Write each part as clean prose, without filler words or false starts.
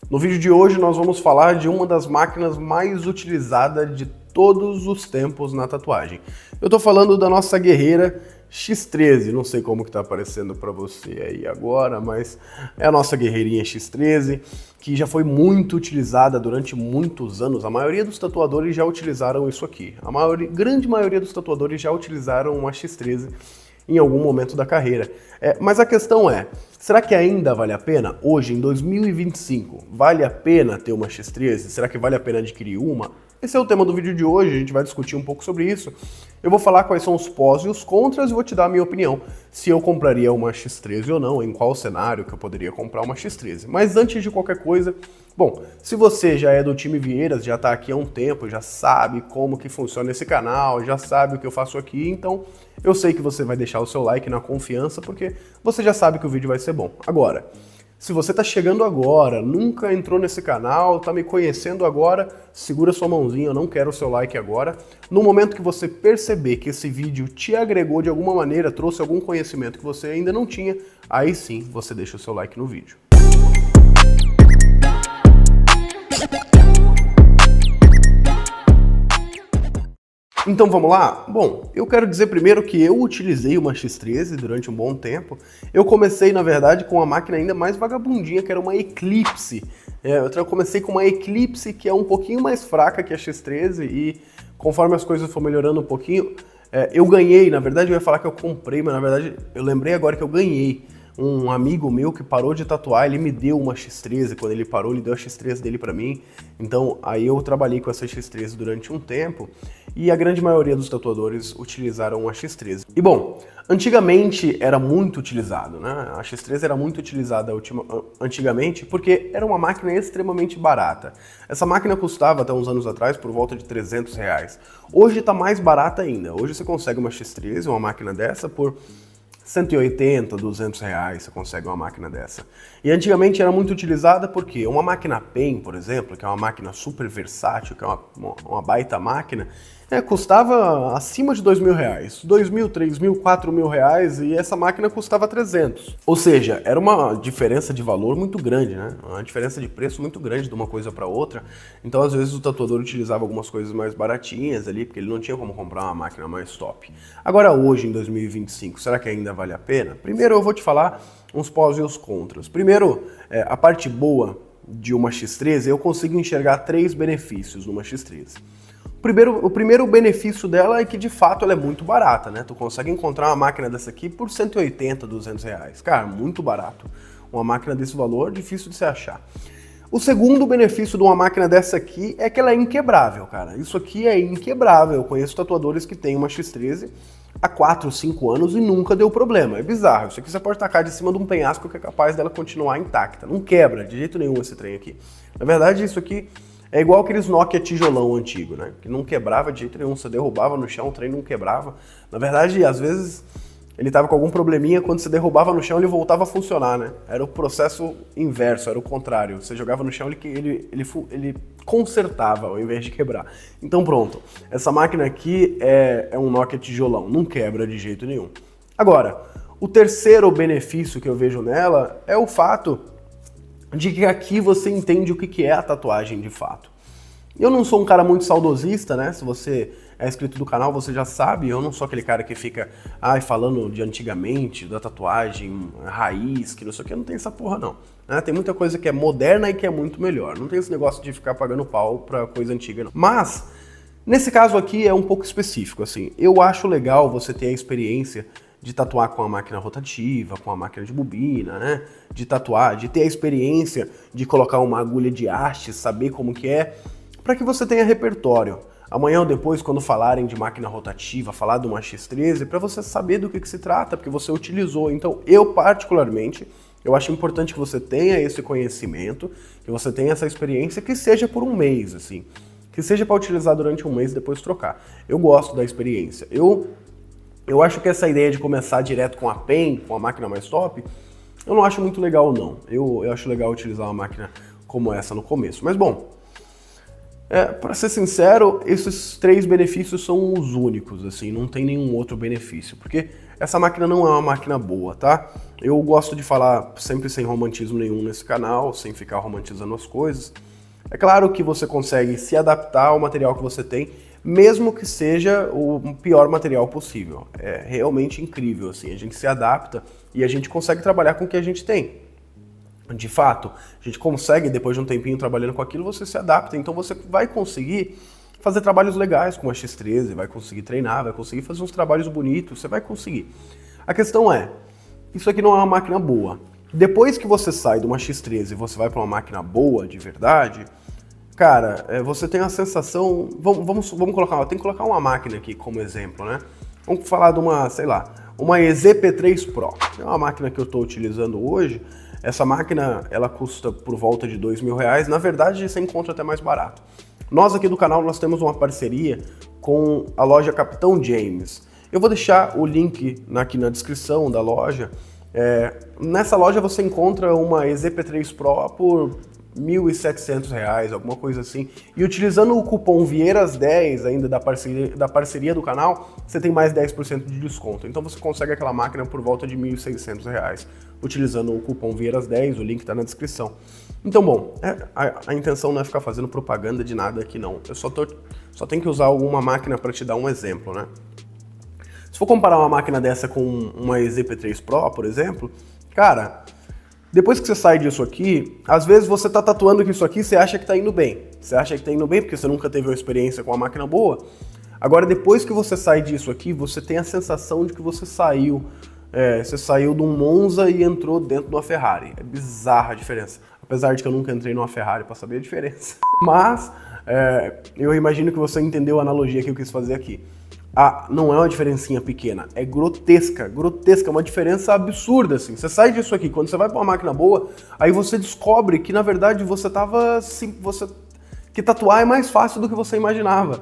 No vídeo de hoje nós vamos falar de uma das máquinas mais utilizadas de todos os tempos na tatuagem. Eu tô falando da nossa guerreira X13, não sei como que tá aparecendo para você aí agora, mas é a nossa guerreirinha X13, que já foi muito utilizada durante muitos anos. A maioria dos tatuadores já utilizaram isso aqui. Grande maioria dos tatuadores já utilizaram uma X13 em algum momento da carreira. Mas a questão é, será que ainda vale a pena? Hoje, em 2025, vale a pena ter uma X13? Será que vale a pena adquirir uma? Esse é o tema do vídeo de hoje, a gente vai discutir um pouco sobre isso. Eu vou falar quais são os pós e os contras e vou te dar a minha opinião. Se eu compraria uma X13 ou não, em qual cenário que eu poderia comprar uma X13. Mas antes de qualquer coisa, bom, se você já é do time Vieiras, já está aqui há um tempo, já sabe como que funciona esse canal, já sabe o que eu faço aqui, então eu sei que você vai deixar o seu like na confiança, porque você já sabe que o vídeo vai ser bom. Agora, se você está chegando agora, nunca entrou nesse canal, está me conhecendo agora, segura sua mãozinha, eu não quero o seu like agora. No momento que você perceber que esse vídeo te agregou de alguma maneira, trouxe algum conhecimento que você ainda não tinha, aí sim você deixa o seu like no vídeo. Então vamos lá? Bom, eu quero dizer primeiro que eu utilizei uma X13 durante um bom tempo. Eu comecei, na verdade, com uma máquina ainda mais vagabundinha, que era uma Eclipse. Eu comecei com uma Eclipse que é um pouquinho mais fraca que a X13 e conforme as coisas foram melhorando um pouquinho, eu ganhei, na verdade eu ia falar que eu comprei, mas na verdade eu lembrei agora que eu ganhei. Um amigo meu que parou de tatuar, ele me deu uma X13, quando ele parou, ele deu a X13 dele pra mim. Então, aí eu trabalhei com essa X13 durante um tempo e a grande maioria dos tatuadores utilizaram uma X13. E bom, antigamente era muito utilizado, né? A X13 era muito utilizada antigamente porque era uma máquina extremamente barata. Essa máquina custava até uns anos atrás por volta de R$300. Hoje tá mais barata ainda. Hoje você consegue uma X13, uma máquina dessa, por 180, 200 reais você consegue uma máquina dessa. E antigamente era muito utilizada porque uma máquina PEN, por exemplo, que é uma máquina super versátil, que é uma baita máquina, custava acima de R$2.000. 2.000, 3.000, 4.000 reais e essa máquina custava 300. Ou seja, era uma diferença de valor muito grande, né? Uma diferença de preço muito grande de uma coisa para outra. Então, às vezes, o tatuador utilizava algumas coisas mais baratinhas ali, porque ele não tinha como comprar uma máquina mais top. Agora, hoje, em 2025, será que ainda vale a pena? Primeiro, eu vou te falar uns pós e os contras. Primeiro, a parte boa de uma X13, eu consigo enxergar 3 benefícios numa X13. O primeiro benefício dela é que, de fato, ela é muito barata, né? Tu consegue encontrar uma máquina dessa aqui por 180, 200 reais. Cara, muito barato. Uma máquina desse valor, difícil de se achar. O segundo benefício de uma máquina dessa aqui é que ela é inquebrável, cara. Isso aqui é inquebrável. Eu conheço tatuadores que têm uma X13 há 4, 5 anos e nunca deu problema. É bizarro. Isso aqui você pode tacar de cima de um penhasco que é capaz dela continuar intacta. Não quebra de jeito nenhum esse trem aqui. Na verdade, isso aqui é igual aqueles Nokia tijolão antigo, né? Que não quebrava de jeito nenhum, você derrubava no chão, o trem não quebrava. Na verdade, às vezes, ele tava com algum probleminha, quando você derrubava no chão, ele voltava a funcionar, né? Era o processo inverso, era o contrário. Você jogava no chão, ele consertava ao invés de quebrar. Então pronto, essa máquina aqui é um Nokia tijolão, não quebra de jeito nenhum. Agora, o terceiro benefício que eu vejo nela é o fato de que aqui você entende o que é a tatuagem de fato. Eu não sou um cara muito saudosista, né? Se você é inscrito do canal, você já sabe, eu não sou aquele cara que fica falando de antigamente, da tatuagem raiz, que não sei o que, não tem essa porra não. Né? Tem muita coisa que é moderna e que é muito melhor. Não tem esse negócio de ficar pagando pau pra coisa antiga não. Mas, nesse caso aqui é um pouco específico, assim. Eu acho legal você ter a experiência de tatuar com a máquina rotativa, com a máquina de bobina, né? De tatuar, de ter a experiência de colocar uma agulha de haste, saber como que é, para que você tenha repertório. Amanhã ou depois, quando falarem de máquina rotativa, falar de uma X13, para você saber do que se trata, porque você utilizou. Então, eu particularmente, eu acho importante que você tenha esse conhecimento, que você tenha essa experiência, que seja por um mês, assim. Que seja para utilizar durante um mês e depois trocar. Eu gosto da experiência. Eu acho que essa ideia de começar direto com a PEN, com a máquina mais top, eu não acho muito legal, não. Eu acho legal utilizar uma máquina como essa no começo. Mas, bom, Para ser sincero, esses 3 benefícios são os únicos, assim, não tem nenhum outro benefício, porque essa máquina não é uma máquina boa, tá? Eu gosto de falar sempre sem romantismo nenhum nesse canal, sem ficar romantizando as coisas. É claro que você consegue se adaptar ao material que você tem, mesmo que seja o pior material possível. É realmente incrível, assim, a gente se adapta e a gente consegue trabalhar com o que a gente tem. De fato, a gente consegue, depois de um tempinho trabalhando com aquilo, você se adapta, então você vai conseguir fazer trabalhos legais com a X13, vai conseguir treinar, vai conseguir fazer uns trabalhos bonitos, você vai conseguir. A questão é, isso aqui não é uma máquina boa. Depois que você sai de uma X13 e você vai para uma máquina boa, de verdade, cara, você tem a sensação... Vamos colocar, tem que colocar uma máquina aqui como exemplo, né? Vamos falar de uma, sei lá, uma EZ-P3 Pro. É uma máquina que eu estou utilizando hoje. Essa máquina, ela custa por volta de R$2.000. Na verdade, você encontra até mais barato. Nós aqui do canal, nós temos uma parceria com a loja Capitão James. Eu vou deixar o link aqui na descrição da loja. Nessa loja você encontra uma EZ-P3 Pro por R$1.700, alguma coisa assim. E utilizando o cupom Vieiras10 ainda da parceria do canal, você tem mais 10% de desconto. Então você consegue aquela máquina por volta de R$1.600, utilizando o cupom Vieiras10, o link está na descrição. Então, bom, a intenção não é ficar fazendo propaganda de nada aqui não. Eu só tenho que usar alguma máquina para te dar um exemplo, né? Se for comparar uma máquina dessa com uma EZ-P3 Pro, por exemplo, cara... Depois que você sai disso aqui, às vezes você tá tatuando que isso aqui você acha que tá indo bem. Você acha que tá indo bem porque você nunca teve uma experiência com uma máquina boa. Agora, depois que você sai disso aqui, você tem a sensação de que você saiu de um Monza e entrou dentro de uma Ferrari. É bizarra a diferença. Apesar de que eu nunca entrei numa Ferrari para saber a diferença. Mas eu imagino que você entendeu a analogia que eu quis fazer aqui. Não é uma diferencinha pequena, é grotesca, é uma diferença absurda, assim. Você sai disso aqui, quando você vai para uma máquina boa, aí você descobre que, na verdade, que tatuar é mais fácil do que você imaginava.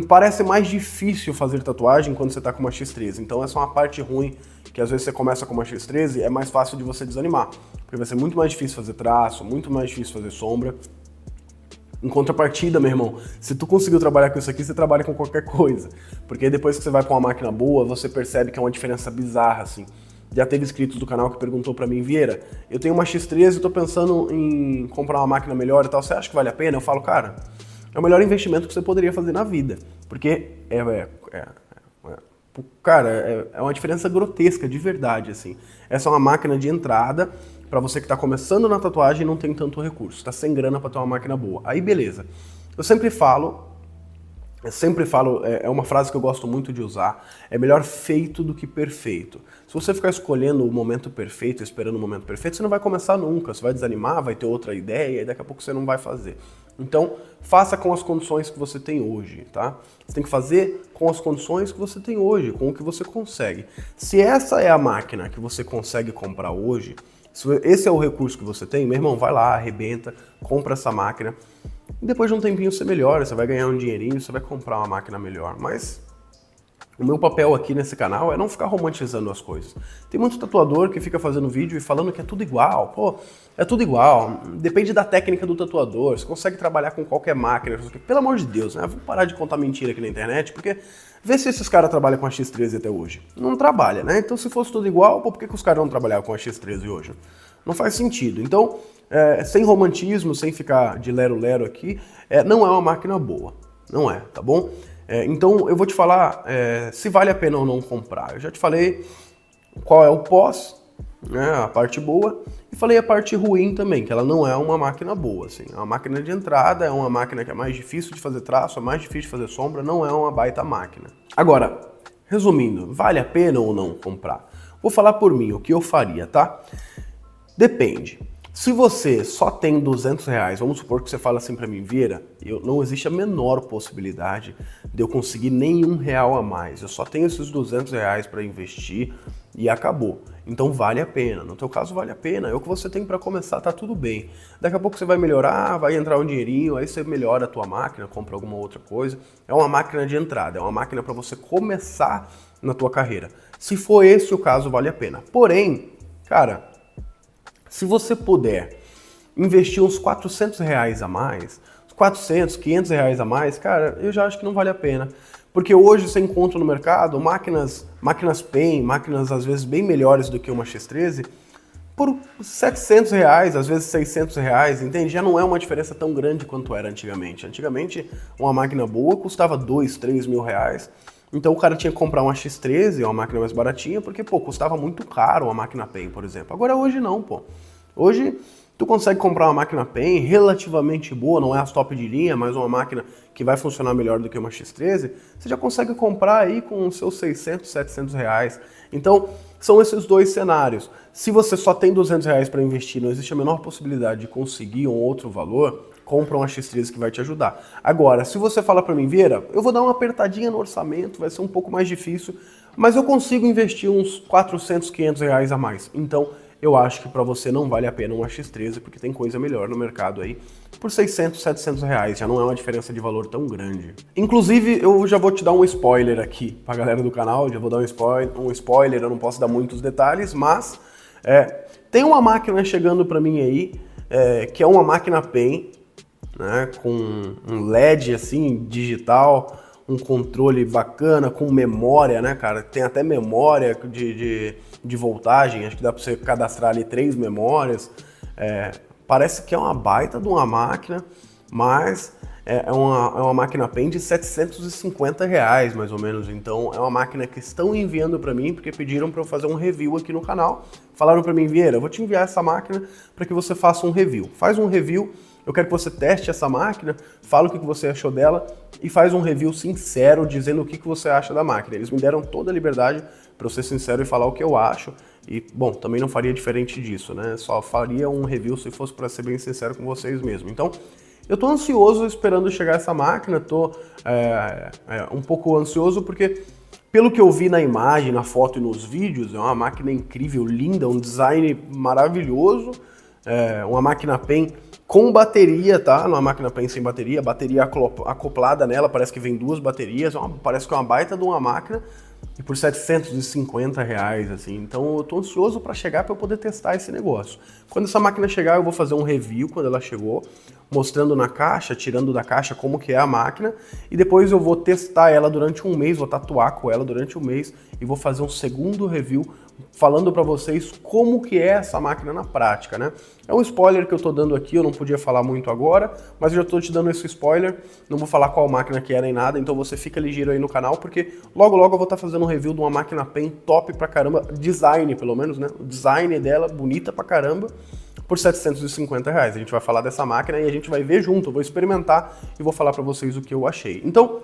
Parece mais difícil fazer tatuagem quando você está com uma X13, então essa é uma parte ruim, que às vezes você começa com uma X13, é mais fácil de você desanimar, porque vai ser muito mais difícil fazer traço, muito mais difícil fazer sombra. Em contrapartida, meu irmão, se tu conseguiu trabalhar com isso aqui, você trabalha com qualquer coisa. Porque depois que você vai pra uma máquina boa, você percebe que é uma diferença bizarra, assim. Já teve inscritos do canal que perguntou pra mim, Vieira, eu tenho uma X13 e tô pensando em comprar uma máquina melhor e tal, você acha que vale a pena? Eu falo, cara, é o melhor investimento que você poderia fazer na vida. Porque é uma diferença grotesca, de verdade, assim. Essa é uma máquina de entrada para você que está começando na tatuagem e não tem tanto recurso, está sem grana para ter uma máquina boa. Aí beleza. Eu sempre falo, é uma frase que eu gosto muito de usar, é melhor feito do que perfeito. Se você ficar escolhendo o momento perfeito, esperando o momento perfeito, você não vai começar nunca, você vai desanimar, vai ter outra ideia e daqui a pouco você não vai fazer. Então, faça com as condições que você tem hoje, tá? Você tem que fazer com as condições que você tem hoje, com o que você consegue. Se essa é a máquina que você consegue comprar hoje, se esse é o recurso que você tem, meu irmão, vai lá, arrebenta, compra essa máquina. E depois de um tempinho você melhora, você vai ganhar um dinheirinho, você vai comprar uma máquina melhor. Mas o meu papel aqui nesse canal é não ficar romantizando as coisas. Tem muito tatuador que fica fazendo vídeo e falando que é tudo igual. Pô, é tudo igual. Depende da técnica do tatuador. Você consegue trabalhar com qualquer máquina. Pelo amor de Deus, né? Vou parar de contar mentira aqui na internet, porque vê se esses caras trabalham com a X13 até hoje. Não trabalha, né? Então se fosse tudo igual, pô, por que os caras não trabalhavam com a X13 hoje? Não faz sentido. Então, sem romantismo, sem ficar de lero-lero aqui, não é uma máquina boa. Não é, tá bom? Então eu vou te falar se vale a pena ou não comprar. Eu já te falei qual é o pós, né, a parte boa, e falei a parte ruim também, que ela não é uma máquina boa. Assim. É uma máquina de entrada, é uma máquina que é mais difícil de fazer traço, é mais difícil de fazer sombra, não é uma baita máquina. Agora, resumindo, vale a pena ou não comprar? Vou falar por mim, o que eu faria, tá? Depende. Se você só tem R$200, vamos supor que você fala assim pra mim, Vieira, não existe a menor possibilidade de eu conseguir nenhum real a mais. Eu só tenho esses R$200 para investir e acabou. Então vale a pena. No teu caso vale a pena. É o que você tem para começar, tá tudo bem. Daqui a pouco você vai melhorar, vai entrar um dinheirinho, aí você melhora a tua máquina, compra alguma outra coisa. É uma máquina de entrada, é uma máquina para você começar na tua carreira. Se for esse o caso, vale a pena. Porém, cara, se você puder investir uns R$400 a mais, 400, 500 reais a mais, cara, eu já acho que não vale a pena. Porque hoje você encontra no mercado máquinas PEN, máquinas às vezes bem melhores do que uma X13, por 700 reais, às vezes 600 reais, entende? Já não é uma diferença tão grande quanto era antigamente. Antigamente, uma máquina boa custava 2, 3 mil reais. Então o cara tinha que comprar uma X13, uma máquina mais baratinha, porque, pô, custava muito caro uma máquina PEN, por exemplo. Agora hoje não, pô. Hoje tu consegue comprar uma máquina PEN relativamente boa, não é as top de linha, mas uma máquina que vai funcionar melhor do que uma X13, você já consegue comprar aí com os seus 600, 700 reais. Então, são esses dois cenários. Se você só tem 200 reais para investir, não existe a menor possibilidade de conseguir um outro valor, compra uma X13 que vai te ajudar. Agora, se você fala para mim, Vieira, eu vou dar uma apertadinha no orçamento, vai ser um pouco mais difícil, mas eu consigo investir uns 400, 500 reais a mais. Então, eu acho que para você não vale a pena uma X13, porque tem coisa melhor no mercado aí, por 600, 700 reais, já não é uma diferença de valor tão grande. Inclusive, eu já vou te dar um spoiler aqui pra galera do canal, já vou dar um spoiler, eu não posso dar muitos detalhes, mas tem uma máquina chegando para mim aí, que é uma máquina PEN, né, com um LED assim, digital, um controle bacana, com memória, né, cara? Tem até memória de voltagem, acho que dá para você cadastrar ali 3 memórias. Parece que é uma baita de uma máquina, mas é uma máquina PEN de 750 reais, mais ou menos. Então é uma máquina que estão enviando para mim, porque pediram para eu fazer um review aqui no canal. Falaram para mim, Vieira, eu vou te enviar essa máquina para que você faça um review. Faz um review. Eu quero que você teste essa máquina, fala o que você achou dela e faz um review sincero dizendo o que você acha da máquina. Eles me deram toda a liberdade para eu ser sincero e falar o que eu acho. E, bom, também não faria diferente disso, né? Só faria um review se fosse para ser bem sincero com vocês mesmo. Então, eu tô ansioso esperando chegar essa máquina, tô um pouco ansioso porque, pelo que eu vi na imagem, na foto e nos vídeos, é uma máquina incrível, linda, um design maravilhoso, uma máquina PEN com bateria, tá? Não é uma máquina PEN sem bateria, bateria acoplada nela, parece que vem 2 baterias, parece que é uma baita de uma máquina, e por 750 reais, assim. Então eu tô ansioso para chegar para eu poder testar esse negócio. Quando essa máquina chegar, eu vou fazer um review quando ela chegou, mostrando na caixa, tirando da caixa como que é a máquina, e depois eu vou testar ela durante um mês, vou tatuar com ela durante um mês, e vou fazer um segundo review falando para vocês como que é essa máquina na prática, né? É um spoiler que eu tô dando aqui, eu não podia falar muito agora, mas eu já tô te dando esse spoiler, não vou falar qual máquina que é nem nada, então você fica ligeiro aí no canal, porque logo logo eu vou estar fazendo um review de uma máquina PEN top pra caramba, design pelo menos, né? O design dela, bonita pra caramba, por 750 reais. A gente vai falar dessa máquina e a gente vai ver junto, eu vou experimentar e vou falar pra vocês o que eu achei. Então,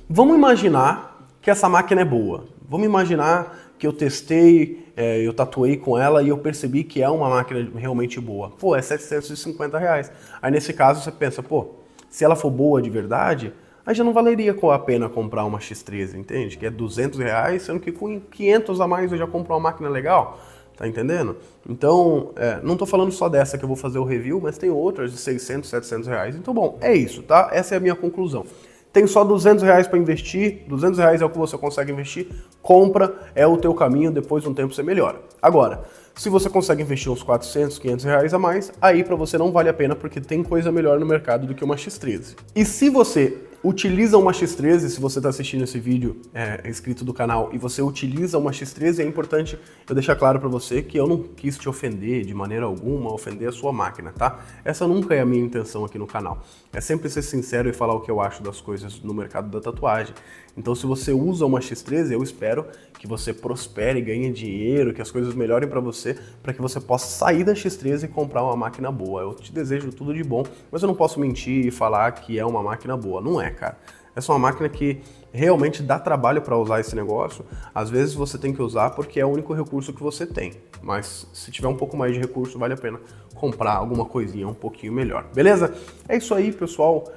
vamos imaginar que essa máquina é boa. Vamos imaginar que eu testei, eu tatuei com ela e eu percebi que é uma máquina realmente boa. Pô, é 750 reais. Aí nesse caso você pensa, pô, se ela for boa de verdade, aí já não valeria a pena comprar uma X13, entende? Que é 200 reais, sendo que com 500 a mais eu já compro uma máquina legal. Tá entendendo? Então, não tô falando só dessa que eu vou fazer o review, mas tem outras de 600, 700 reais. Então, bom, é isso, tá? Essa é a minha conclusão. Tem só 200 reais para investir, 200 reais é o que você consegue investir, compra, é o teu caminho, depois de um tempo você melhora. Agora, se você consegue investir uns 400, 500 reais a mais, aí para você não vale a pena porque tem coisa melhor no mercado do que uma X13. E se você utiliza uma X13, se você está assistindo esse vídeo inscrito do canal e você utiliza uma X13, é importante eu deixar claro para você que eu não quis te ofender de maneira alguma, ofender a sua máquina, tá? Essa nunca é a minha intenção aqui no canal. É sempre ser sincero e falar o que eu acho das coisas no mercado da tatuagem. Então se você usa uma X13, eu espero que você prospere, ganhe dinheiro, que as coisas melhorem para você que você possa sair da X13 e comprar uma máquina boa. Eu te desejo tudo de bom, mas eu não posso mentir e falar que é uma máquina boa. Não é, cara. Essa é uma máquina que realmente dá trabalho para usar esse negócio. Às vezes você tem que usar porque é o único recurso que você tem. Mas se tiver um pouco mais de recurso, vale a pena comprar alguma coisinha um pouquinho melhor. Beleza? É isso aí, pessoal.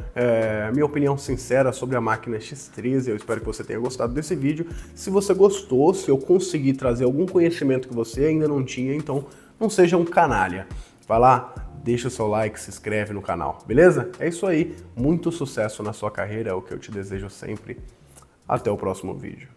Minha opinião sincera sobre a máquina X13. Eu espero que você tenha gostado desse vídeo. Se você gostou, se eu conseguir trazer algum conhecimento que você ainda não tinha, então não seja um canalha. Vai lá, deixa o seu like, se inscreve no canal, beleza? É isso aí, muito sucesso na sua carreira, é o que eu te desejo sempre. Até o próximo vídeo.